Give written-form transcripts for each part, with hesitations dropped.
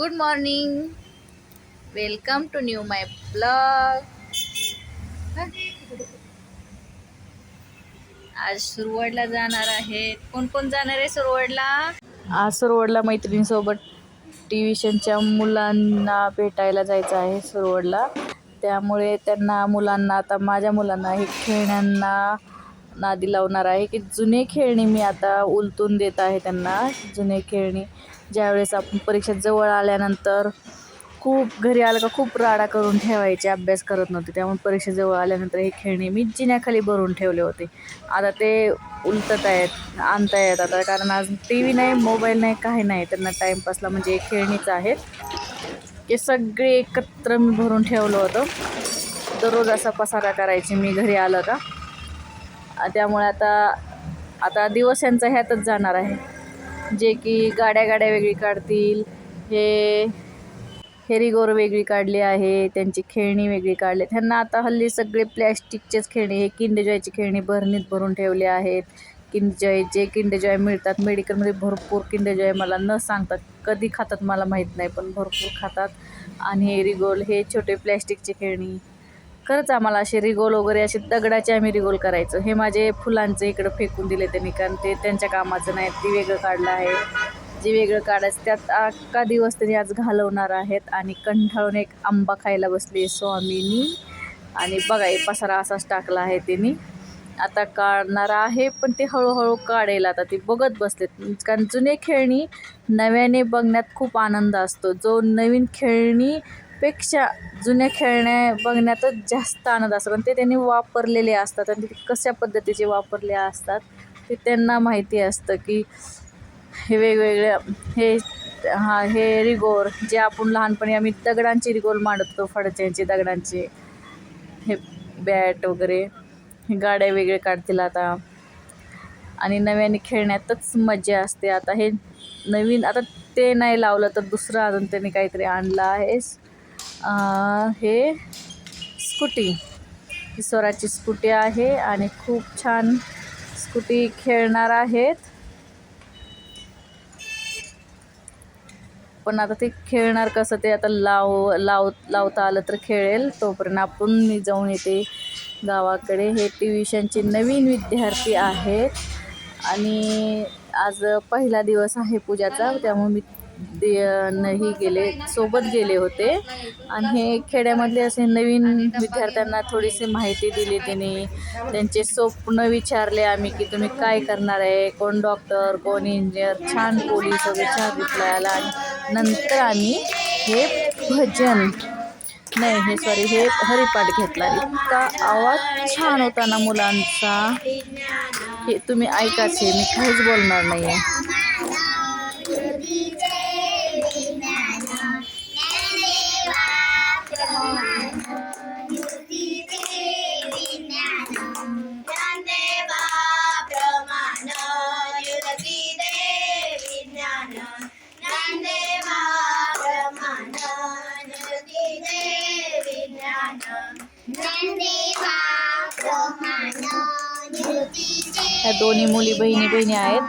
Good morning. Welcome to new my blog. आज सुरवडला जाणार आहेत. कोण कोण जाणार आहे सुरवडला? आज सुरवडला मैत्रिणीसोबत ट्युशनच्या मुलांना भेटायला जायचं आहे सुरवडला. त्यामुळे मुलांना आता माझ्या मुलांना हे खेळण्यांना नादी लावणार आहे की जुने खेळणी मी आता उलटून देत आहे त्यांना. जुने खेळणी ज्यावेळेस आपण परीक्षा जवळ आल्यानंतर खूप घरी आलं का खूप राडा करून ठेवायचे, अभ्यास करत नव्हते. त्यामुळे परीक्षा जवळ आल्यानंतर हे खेळणे मी जिन्याखाली भरून ठेवले होते. आता ते उलटत आहेत, आणतायत आता, कारण आज टी व्ही नाही, मोबाईल नाही, काही नाही. त्यांना टाईमपासला म्हणजे खेळणीच आहेत. ते सगळे एकत्र मी भरून ठेवलं होतं. दररोज असा पसारा करायचे मी घरी आलं का. त्यामुळे आता दिवस यांचा ह्यातच जाणार आहे. जे की गाड्या वेगळी काढतील, हे रिगोर वेगळी काढली आहे, त्यांची खेळणी वेगळी काढली. त्यांना आता हल्ली सगळे प्लॅस्टिकचेच खेळणी, हे किंडर जॉयची खेळणी भरणीत भरून ठेवले आहेत. किंडर जॉय मिळतात मेडिकलमध्ये, भरपूर किंडर जॉय मला न सांगतात कधी खातात मला माहीत नाही, पण भरपूर खातात. आणि हे रिगोल, हे छोटे प्लॅस्टिकचे खेळणी. खरंच आम्हाला असे रिगोल वगैरे असे दगडाचे आम्ही रिगोल करायचो. हे माझे फुलांचे इकडं फेकून दिले त्यांनी, कारण ते त्यांच्या कामाचं नाही. ते वेगळं काढलं आहे, जे वेगळं काढायचं त्यात अख्खा दिवस त्यांनी आज घालवणार आहेत. आणि कंटाळून एक आंबा खायला बसली स्वामीनी. आणि बघा हे पसारा असाच टाकला आहे त्यांनी. आता काढणार आहे, पण ते हळूहळू काढेल. आता ते बघत बसलेत, कारण जुने खेळणी नव्याने बघण्यात खूप आनंद असतो. जो नवीन खेळणीपेक्षा जुन्या खेळण्या बघण्यातच जास्त आनंद असतो, पण ते त्यांनी वापरलेले असतात आणि ते कशा पद्धतीचे वापरले असतात ते त्यांना माहिती असतं. की हे वेगवेगळ्या हे रिगोर जे आपण लहानपणी आम्ही दगडांचे रिगोल मांडत होतो, फडच्यांचे दगडांचे, हे बॅट वगैरे, हे गाड्या वेगळे काढतील आता. आणि नव्याने खेळण्यातच मजा असते. आता हे नवीन, आता ते नाही लावलं तर दुसरं अजून त्यांनी काहीतरी आणलं आहे. हे स्कूटी, ही स्वराची स्कूटी आहे आणि खूप छान स्कूटी खेळणार आहेत. पण आता ते खेळणार कसं, ते आता लावता आलं तर खेळेल. तोपर्यंत आपण मी जाऊन येते गावाकडे. हे ट्युशनचे नवीन विद्यार्थी आहेत आणि आज पहिला दिवस आहे पूजाचा, त्यामुळे मी सोबत गेले होते. आणि हे खेड्यामधले असे नवीन विद्यार्थ्यांना थोडीशी माहिती दिली त्यांनी. त्यांचे स्वप्न विचारले आम्ही की तुम्ही काय करणार आहे, कोण डॉक्टर, कोण इंजिनियर, छान पोलीस वगैरे छान रिप्लाय आला. आणि नंतर आम्ही हे हे हरिपाठ घेतला. इतका आवाज छान होता ना मुलांचा, हे तुम्ही ऐकाचे, मी काहीच बोलणार नाही आहे. ह्या दोन्ही मुली बहिणी आहेत.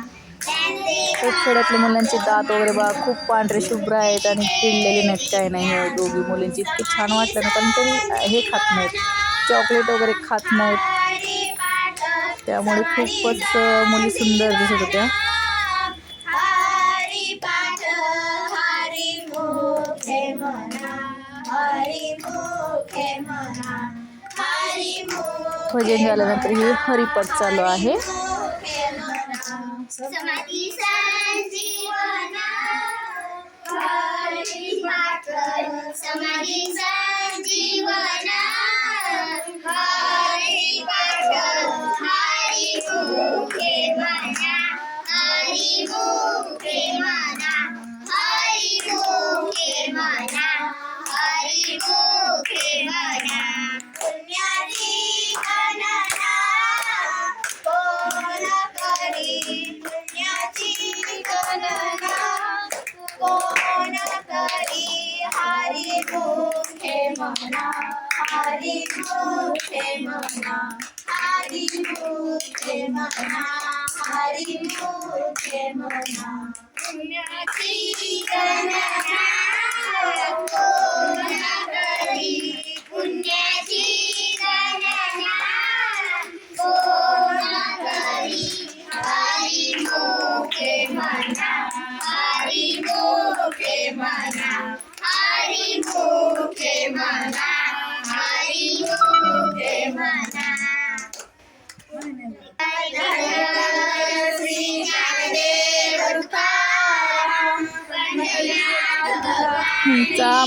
खूप खेड्यातल्या मुलांचे दात वगैरे बघा खूप पांढरे शुभ्र आहेत आणि किडलेले नाहीत, काय नाही. हे दोघी मुलींची इतकी छान वाटलं ना, पण तरी हे खात नाहीत, चॉकलेट वगैरे खात नाहीत. त्यामुळे खूपच मुली सुंदर दिसत होत्या. भजन झाल्यानंतर ही हरिपाठ चालू आहे.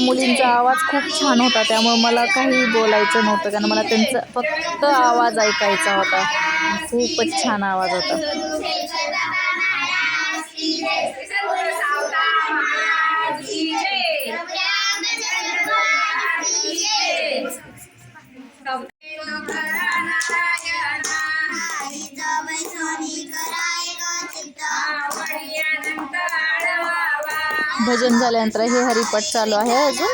मुलींचा आवाज खूप छान होता, त्यामुळे मला काही बोलायचं नव्हतं, कारण मला त्यांचा फक्त आवाज ऐकायचा होता. खूपच छान आवाज होता. भजन झाल्यानंतर हे हरिपाठ चालू आहे अजून.